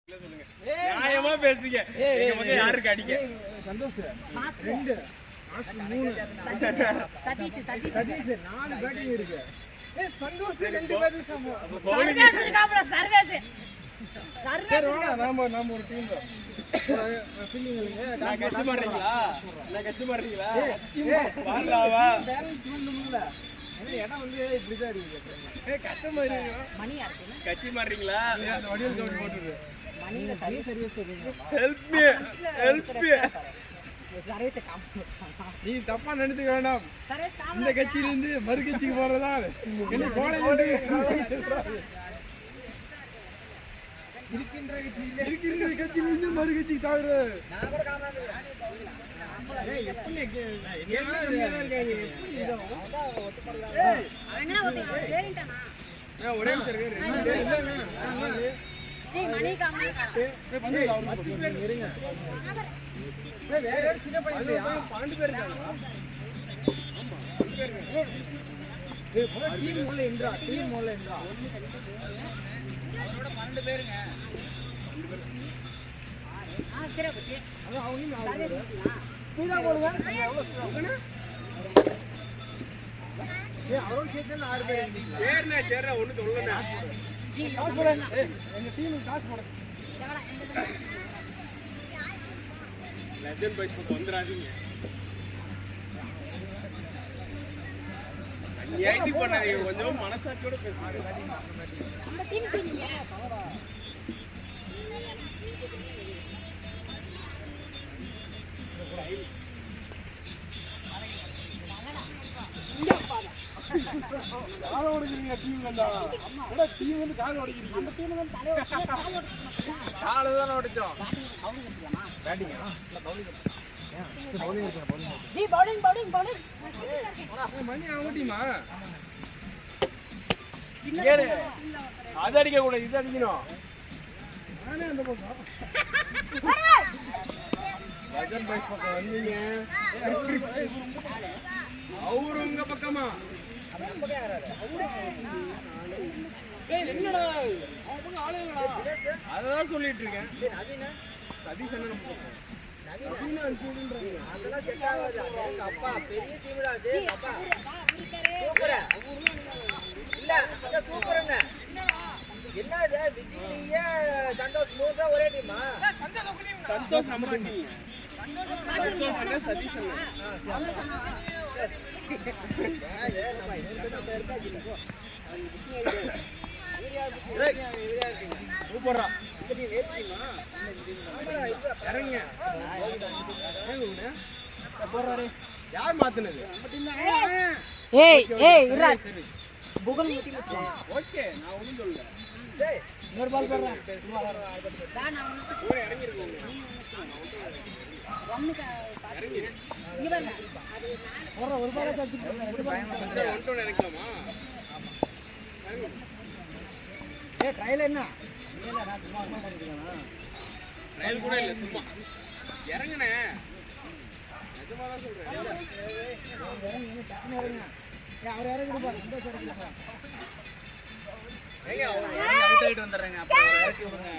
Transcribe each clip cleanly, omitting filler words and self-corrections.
நியாயமா பேசுங்க. எங்க பக்கம் யாருக்கு அடிக்க? சந்தோஷ் 2 3 சதீஷ் 4 பேட்டிங் இருக்கு. சந்தோஷ் 2 பேட்டிங் சமம். சர்வேஸ் இருக்காப்ல சர்வேஸ். நாம ஒரு டீம் தான். ஃபீலிங் இல்லங்க. நான் கட்சி மாறீங்களா? வாங்கலாவா? பேலன்ஸ் பண்ணனும்ல. இடம் வந்து இப்படி தான் இருக்கு. கஷ்டமா இருக்கு. மணியா இருக்கு. கட்சி மாறீங்களா? அந்த வடிவல் கவுண்ட் போட்டுரு. மணில சர்வீஸ் சொல்றீங்க. Help me. Service combo. நீ தப்பா நினைத்துக்க வேண்டாம். Service combo. இந்த கட்சியில இருந்து மறு கட்சிக்கு போறதா என்ன கோலை உண்டு இருக்கின்ற கட்சியில இருந்து மறு கட்சிக்கு தாவுற. நான் கூட காமராஜ் ஒரே அவரும் சேர்த்து 6 பேர் சேர்றா ஒண்ணு சொல்லணும். எங்க டீமுக்கு காசு போடுங்க. லெஜண்ட் பாய்ஸ் பக்கம் வந்துடாதீங்க. அநியாயத்துக்கு பண்ணாதீங்க. கொஞ்சம் மனசாட்சியோட பேசுங்க. நம்ம டீம் டீம் கால உடைக்கிறீங்க டீம் வந்தா. அட டீம் வந்து கால உடைக்கிறீங்க. நம்ம டீம் வந்து தலைய கால தான உடைச்சோம். பவுலிங் எடுக்கலாமா? பேட்டிங்கா? இல்ல பவுலிங். பவுலிங் இருக்கு பவுலிங். நீ பவுலிங் மணி அவங்க டீமா? ஏறு. அது அடிக்க கூட இது அடிக்கணும். நானே அந்த பக்கம். லெஜண்ட் பாய்ஸ் பக்கம் வந்தீங்க. அவரு உங்க பக்கமா? என்னடா அவன் பக்கம் ஆளே இல்லடா. அதான் சொல்லிட்டு இருக்கேன். சதீஷ் அண்ணன் பக்கம். நவீன அனுப்பிடுன்றாங்க. அதெல்லாம் செட் ஆகாது. எங்க அப்பா பெரிய டீம்டா அது. அப்பா சூப்பர். இல்ல அத சூப்பர் அண்ணா. என்ன இது விஜய்லியே சந்தோஷ் மூணு ஒரே டீமா? சந்தோஷ் நம்ம டீம். சந்தோஷ் அண்ணா சதீஷ் அண்ணா. சூப்பரா இறங்க. யார் மாத்தினது? ஓகே நான் ஒண்ணும் சொல்லல. இன்னொரு பால் போடுறேன். ஒரு பால் நினைக்கலாமா? ட்ரையல் என்ன ட்ரையல் கூட இல்ல சும்மா இறங்குனே. நிஜமாதான் சொல்றேன். அவர் இறங்கிடுப்பா. சந்தோஷம் இறங்கிடுப்பா. ஏங்க அவுட் ஆயிட்டு வந்துடுறேங்க. அப்புறம் இறக்கி விடுங்க.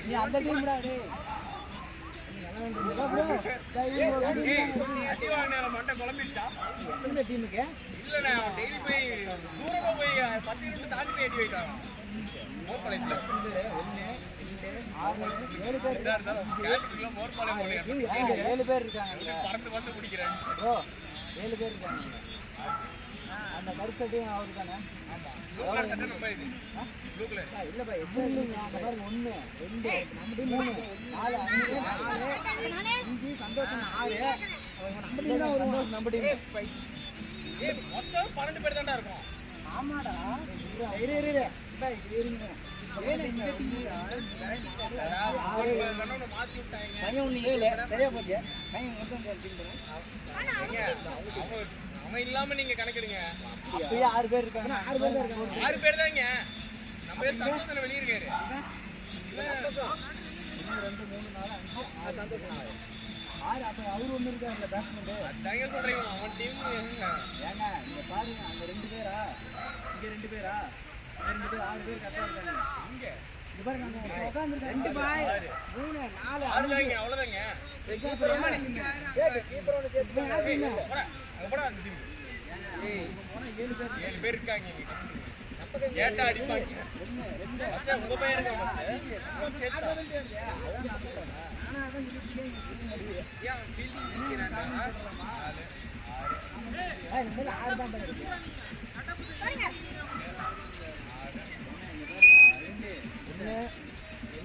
நீ அந்த டீம்டா டேய். மட்டும் குழம்பிட்டா எத்தனை டீமுக்கு? இல்லண்ணா டெய்லி போய் தூரமா போய் 10 நிமிஷம் தாண்டி போய் அடி வைக்கிறாங்க. மோர்பாளையத்துல 1 2 3 4 5 6 7 பேர் கேட்டுக்குள்ள மோர்பாளையம் போனீங்க. 7 பேர் இருக்காங்க. பறந்து வந்து குடிக்கிறேன். ஓ 7 பேர் இருக்காங்க. அந்த கருத்தட்டையும் அவரு தானே? ஆமா. ப்ளூ கலர் சட்டை நம்ம இது. Blue colour. இல்ல பா எப்படி நீங்க அந்த பாருங்க 1 2 நம்ம டீம் 3 4 5 5 சந்தோஷம் 6 நம்ம டீம் தான் வரும். நம்ம டீம் ஏய் மொத்தம் 12 பேர் தான்டா இருக்கும். ஆமாடா. இரு பா இருங்க. ஏன் இந்த டீம் மாத்தி விட்டாங்க. பையன் ஒண்ணு 7 சரியா போச்சு. பையன் மொத்தம் டீம் போறோம். அவன் இல்லாம நீங்க கணக்கெடுங்க. அப்பயே 6 பேர் இருக்காங்க. 6 பேர் தான் இருக்காங்க. 6 பேர் தாங்க. நம்ம பேர் சந்தோஷம் வெளிய இருக்காரு. சந்தோஷம். 1 2 3 4 5 சந்தோஷம். 6 அப்ப அவரு ஒண்ணு இருக்காருல பேட்ஸ்மேன். அதாங்க சொல்றேன் அவன் டீம் ஏங்க இங்க பாருங்க அங்க 2 பேரா இங்க 2 பேரா இங்க 2 பேர் 6 பேர் கரெக்டா இருக்காங்க. இங்க இங்க பாருங்க அங்க உட்கார்ந்திருக்காங்க. 2 பாய் 3 4 அவ்வளவுதாங்க அவ்வளவுதாங்க. கீப்பர் ஒன்னு சேர்த்து போடா அங்க போடா அந்த டீம். ஏய் போனா 7 பேர் இருக்காங்க இங்க. ஏட்டா அடிப்பாங்க. 2 மச்சான் உங்க பையன் இருக்கான் மச்சான். சேர்த்தா அதான் நான் சொல்றேன். நானா அதான் சொல்லிட்டே இருக்கேன். ஏன் ஃபீல்டிங் நிக்கிறானா? 4 6 இந்த 6 தான் இருக்கு. பாருங்க 1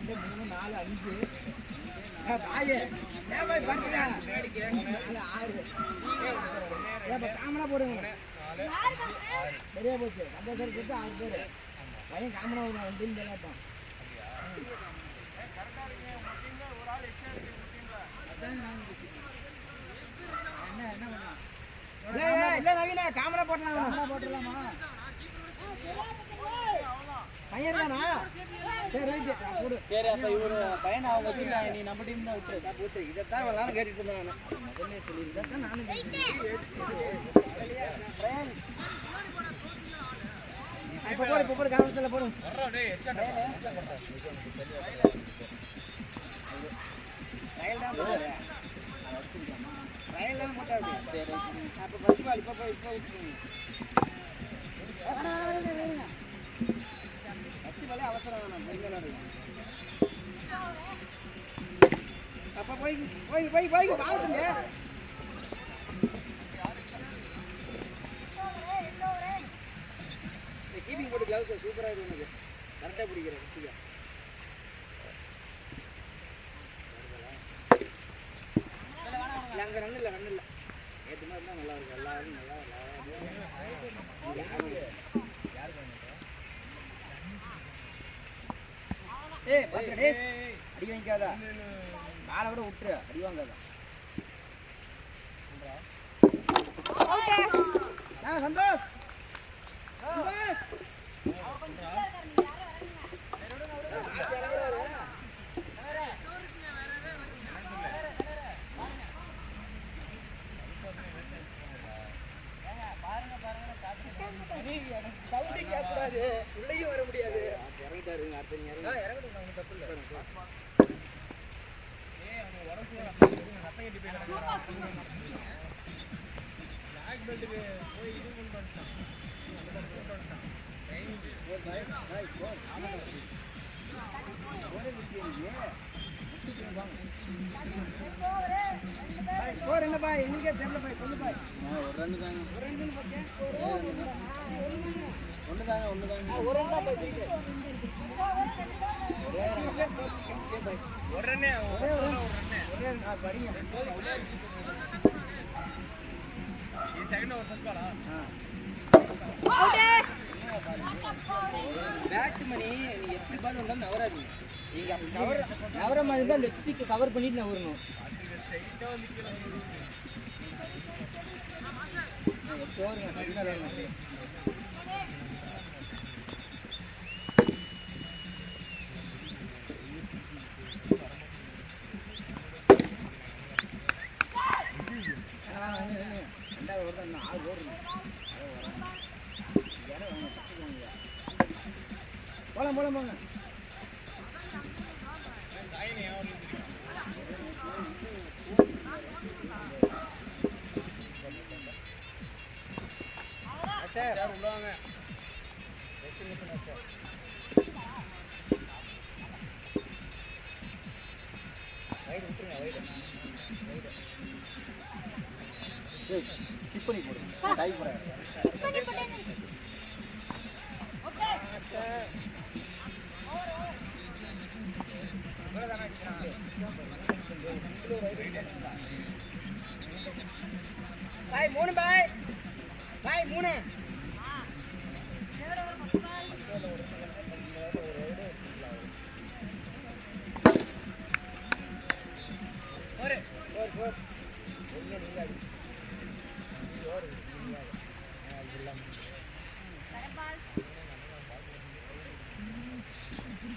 2 3 4 5 பாயே ஏன் பாய் பாத்தீங்க 4 6 ஏப்பா காமனா போடுங்க. 4 சரியா போச்சு. சந்தோஷம் கிட்ட 6 பேர் பையன் காமனா ஒரு டீம் தேடலாம். என்ன பண்ணலாம்? இல்ல நவீனா காமனா போடலாமா? பையன் தானா? சரி ரைட் போடு. சரி அப்ப இவரு பையன் அவங்க வச்சிருக்காங்க. நீ நம்ம டீம் தான் விட்டுரு. போட்டு இதத்தான் எல்லாரும் கேட்டுட்டு இருந்தாங்க. நான் முதல்ல சொல்லி இதத்தான் நானும் இப்ப போடு காமெண்ட்ஸ்ல போடு. வர்றா டேய் ஹெட்ஷாட் ரயில் தான் போடு. ரயில் தான் போட்டா அப்படி. சரி அப்ப ஃபர்ஸ்ட் பால் இப்ப ஃபர்ஸ்ட் பால் அவசரம் வேணாம். பெரியலாம் அப்ப போய் பாத்துங்க. கீப்பிங் போட்டு கிளவுஸ் சூப்பரா இருக்கு. உனக்கு கரெக்டா பிடிக்கிறேன். சரியா அங்க ரன் இல்ல ஏத்து மாதிரி தான் நல்லா இருக்கு. எல்லாரும் நல்லா அடி வாங்கிக்காதா. காலை விட விட்டுரு. அடி வாங்காதா. சந்தோஷ் உள்ளேயும் வர முடியாது. இறங்கிட்டாரு. அடுத்த தப்பு இல்லை. ஸ்கோர் என்ன பாய்? எங்களுக்கே தெரியல பாய். சொல்லு பாய். ஒரு ரன் தாங்க. ஒரு ரன் பாக்கே. ஒன்னு தாங்க. ஒரு ரன் தான் பாய். ஒரு ரன் படிங்க. ಈ ಸೆಕೆಂಡ್ ಓವರ್ ಸಂತಾಳ பேட் மணி நீ எப்படி பால் வந்தாலும் நவராது. நீங்க நவர மாதிரி தான் லெஃப்ட் ஸ்டிக் கவர் பண்ணிட்டு நவரணும். போங்க. சார் உள்ளாங்க. ரைட் விட்டுருங்க. ஸ்கிப் பண்ணி போடு. டை போறேன். பாய் 3 பாய் 3 ஒரு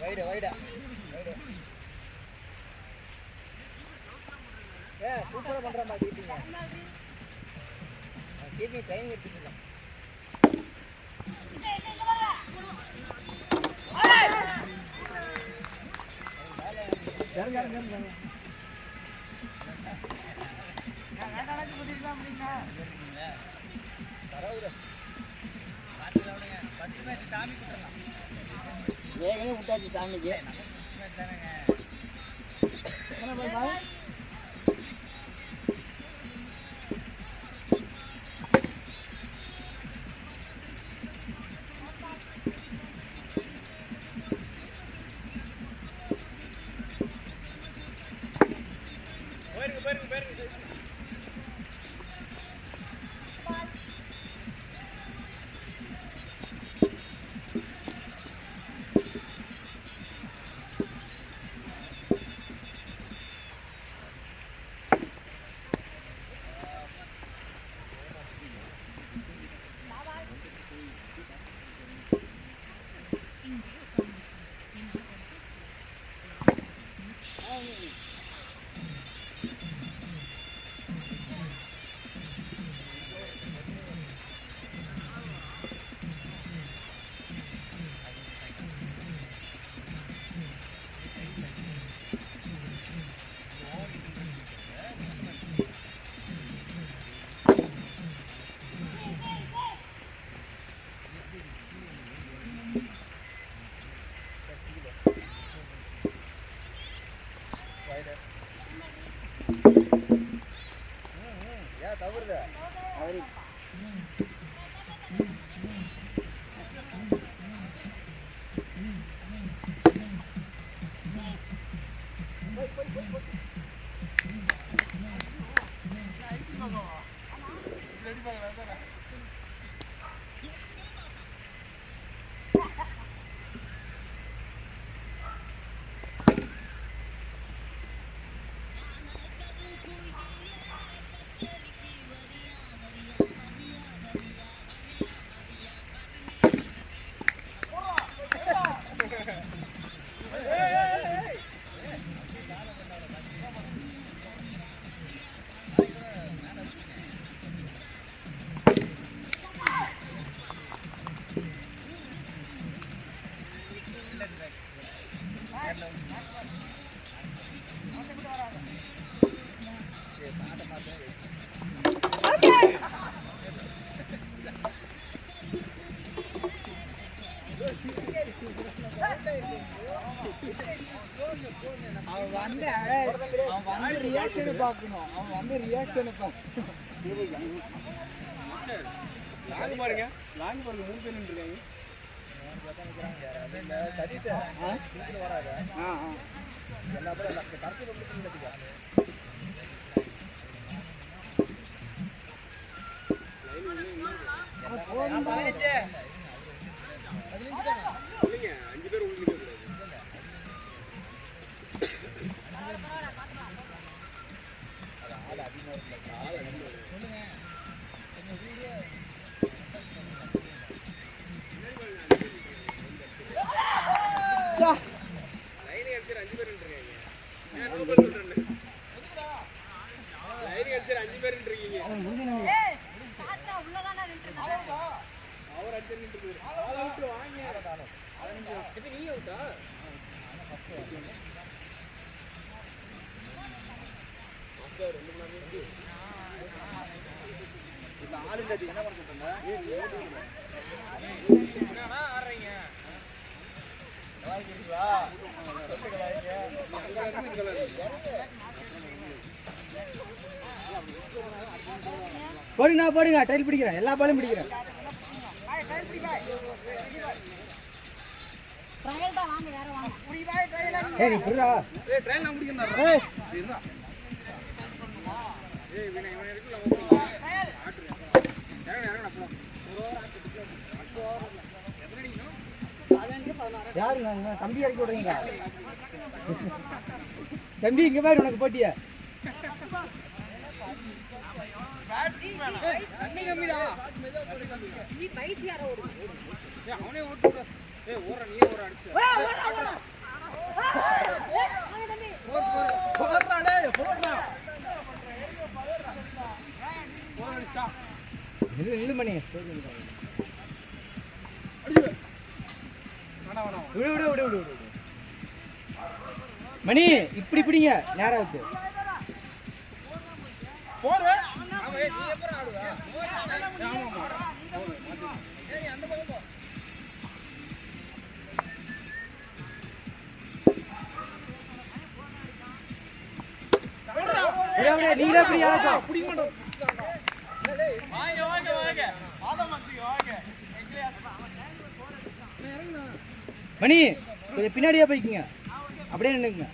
வைடா வைடா சூப்பரா பண்றமா கீப்பிங்க கீப்பிங் டைம் எடுத்துக்கலாம் விட்டாச்சு சாமிக்கு ரியாக்ஷன் பார்க்கணும். அவன் வந்து ரியாக்ஷன் பார்க்கணும். லாங் பாருங்க, லாங் பாருங்க, 3 பேர் நின்றுருக்காங்க. சதீஷ் வராத. எல்லா பேரும் கடைசி ரொம்ப போடுங்க போடுங்க, டைல் பிடிக்கிறேன், எல்லா பாலும் பிடிக்கிறேன். ஏய் புரியுதா? ஏய் ட்ரைல் நான் பிடிக்கிறேன்டா. ஏய் இருந்தா. ஏய் வினை இவன் இருக்குல ஓகே. யாரடா போ. யாருங்க தம்பி இறக்கி விடுறீங்க? தம்பி இங்க பாரு, உனக்கு போட்டியா? தண்ணி கம்மிடா. நீ வயசு யாரோ ஓடு. ஏய் அவனே ஓட்டு. ஏய் ஓடுற நீயே ஓட அடிச்சு. ஓடுடா. போடுறா டேய் போடுறா. போடுடா. நில்லு மணி. அடிச்சு. வேணாம். விடு. மணி இப்படி பிடிங்க நேரா வச்சு. போடு. ஆமா ஏய் நீ எப்பற ஆடுவா? ஆமாமா. ஏய் அந்த பக்கம் போ. விடு நீங்களே பிடி ஆடா. புடிங்க மாட்டோம். வாங்க. ஆதமத்தி வாங்க. மணி கொஞ்சம் பின்னாடியே போய்க்குங்க. அப்படியே நின்னுங்க.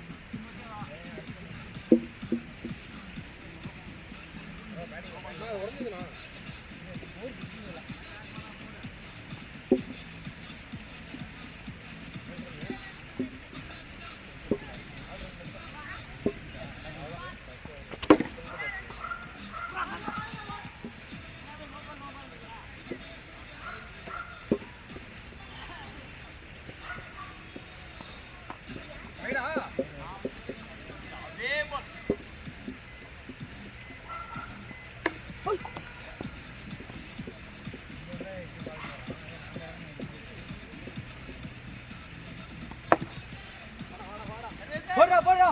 வைடா. போடுறா.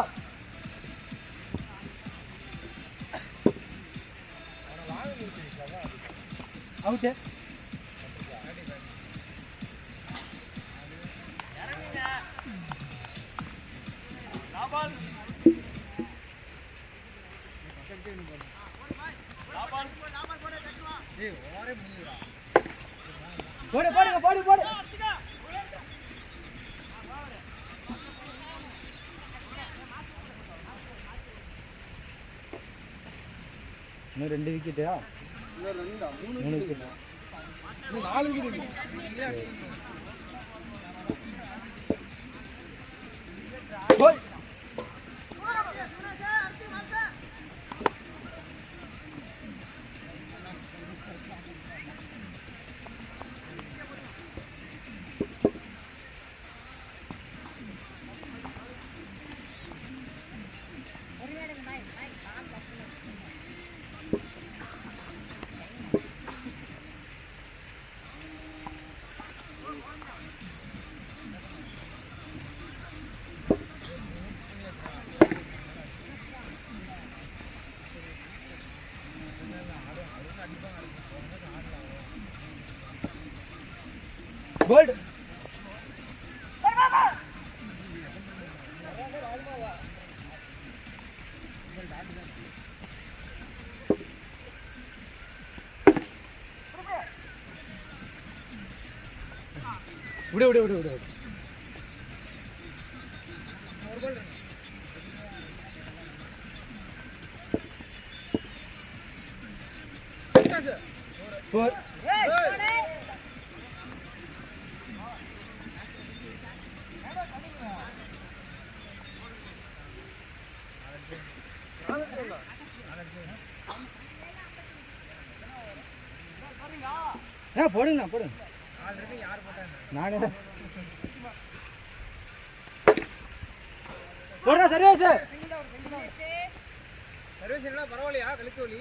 அவுட். போடு. இன்னும் 2 விக்கெட்டா? இன்னொரு 2 3 விக்கெட். இன்னும் 4 விக்கெட் இருக்கு. கோல். கோல்ட். விடு. Four. போடுங்க நானே போடுறா. சர்வீஸ் என்ன பரவாயில்லையா? கழித்து வலி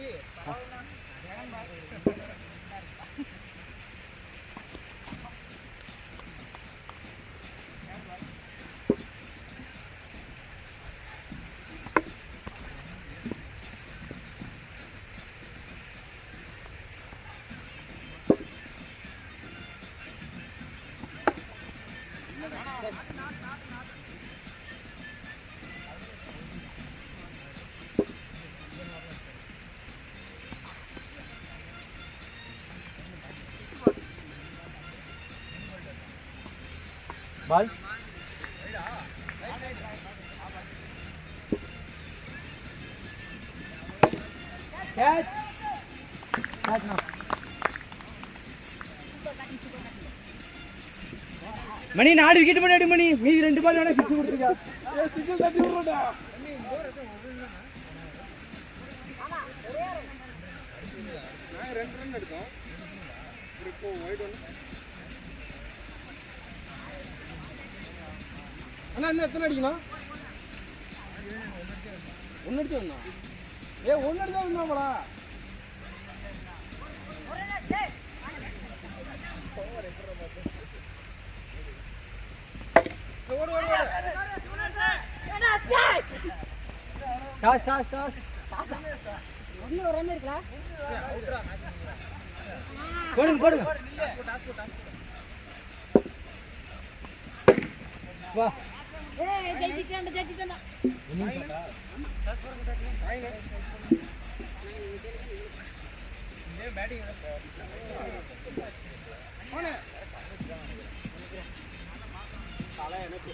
Ball. Catch. Catch now. மணி 4 விக்கெட் முன்னாடி மணி மீதி 2 பால் வேணா சிக்ஸ் கொடுத்துருக்கா. ஏ சிங்கிள் தட்டி விடுறடா. 2 ரன் எடுத்தோம். இப்போ வைட் ஒன். அண்ணா இன்னும் எத்தனை அடிக்கணும்? 1 அடிச்சு வந்தா. 1 அடிச்சா வந்தாங்களா? இன்னும் ஒரு ரன் இருக்குல்ல? போடுங்க வா ஏய் ஜெயிச்சிட்டேன்டா. தலை எனக்கு